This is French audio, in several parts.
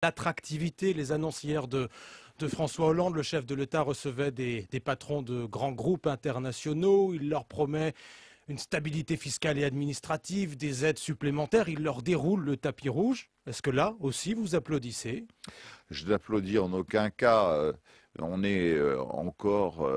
l'attractivité, les annonces hier de François Hollande, le chef de l'État recevait des patrons de grands groupes internationaux, il leur promet une stabilité fiscale et administrative, des aides supplémentaires, il leur déroule le tapis rouge. Est-ce que là aussi vous applaudissez? Je n'applaudis en aucun cas. On est encore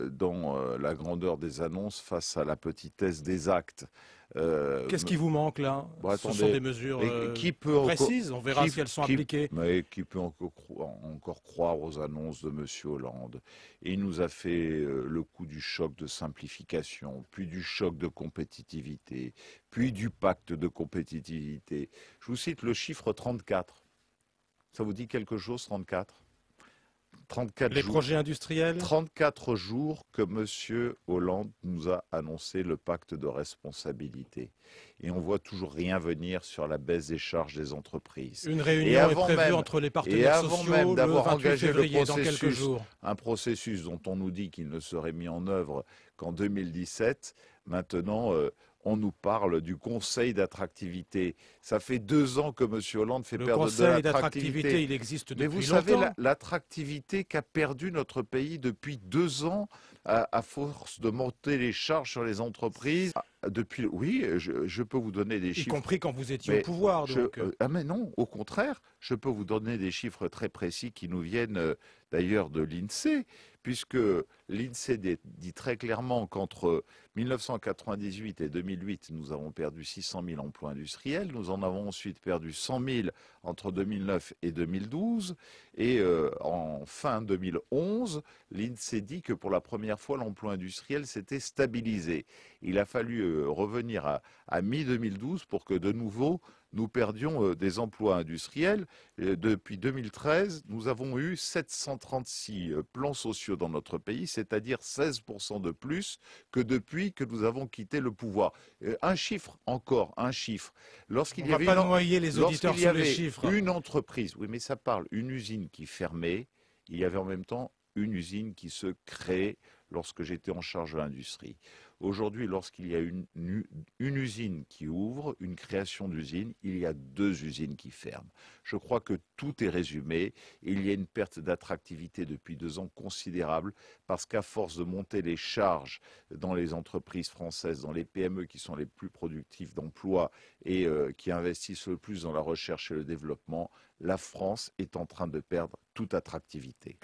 dans la grandeur des annonces face à la petitesse des actes. Qu'est-ce qui vous manque là? Bon, Ce sont attendez, des mesures mais qui peut encore, précises, on verra si elles sont appliquées. qui peut encore croire aux annonces de M. Hollande? Et il nous a fait le coup du choc de simplification, puis du choc de compétitivité, puis du pacte de compétitivité. Je vous cite le chiffre 34. Ça vous dit quelque chose, 34? 34 Les jours. projets industriels? 34 jours que M. Hollande nous a annoncé le pacte de responsabilité. Et on voit toujours rien venir sur la baisse des charges des entreprises. Une réunion est prévue entre les partenaires sociaux le 28 février, dans quelques jours. Un processus dont on nous dit qu'il ne serait mis en œuvre qu'en 2017, maintenant on nous parle du Conseil d'attractivité. Ça fait 2 ans que M. Hollande fait perdre de l'attractivité. Le Conseil d'attractivité, il existe depuis longtemps. Mais vous savez, l'attractivité qu'a perdu notre pays depuis 2 ans, à force de monter les charges sur les entreprises. Oui, je peux vous donner des chiffres. Y compris quand vous étiez au pouvoir, donc. Mais non, au contraire, je peux vous donner des chiffres très précis qui nous viennent d'ailleurs de l'INSEE, puisque l'INSEE dit très clairement qu'entre 1998 et 2008, nous avons perdu 600 000 emplois industriels, nous en avons ensuite perdu 100 000 entre 2009 et 2012, et en fin 2011, l'INSEE dit que pour la première fois, l'emploi industriel s'était stabilisé. Il a fallu revenir à mi-2012 pour que de nouveau nous perdions des emplois industriels. Depuis 2013, nous avons eu 736 plans sociaux dans notre pays, c'est-à-dire 16% de plus que depuis que nous avons quitté le pouvoir. Un chiffre, encore un chiffre. On ne va pas noyer les auditeurs sur les chiffres. Une entreprise, oui mais ça parle, une usine qui fermait, il y avait en même temps une usine qui se crée lorsque j'étais en charge de l'industrie. Aujourd'hui, lorsqu'il y a une usine qui ouvre, une création d'usine, il y a 2 usines qui ferment. Je crois que tout est résumé. Il y a une perte d'attractivité depuis 2 ans considérable parce qu'à force de monter les charges dans les entreprises françaises, dans les PME qui sont les plus productives d'emploi et qui investissent le plus dans la recherche et le développement, la France est en train de perdre toute attractivité.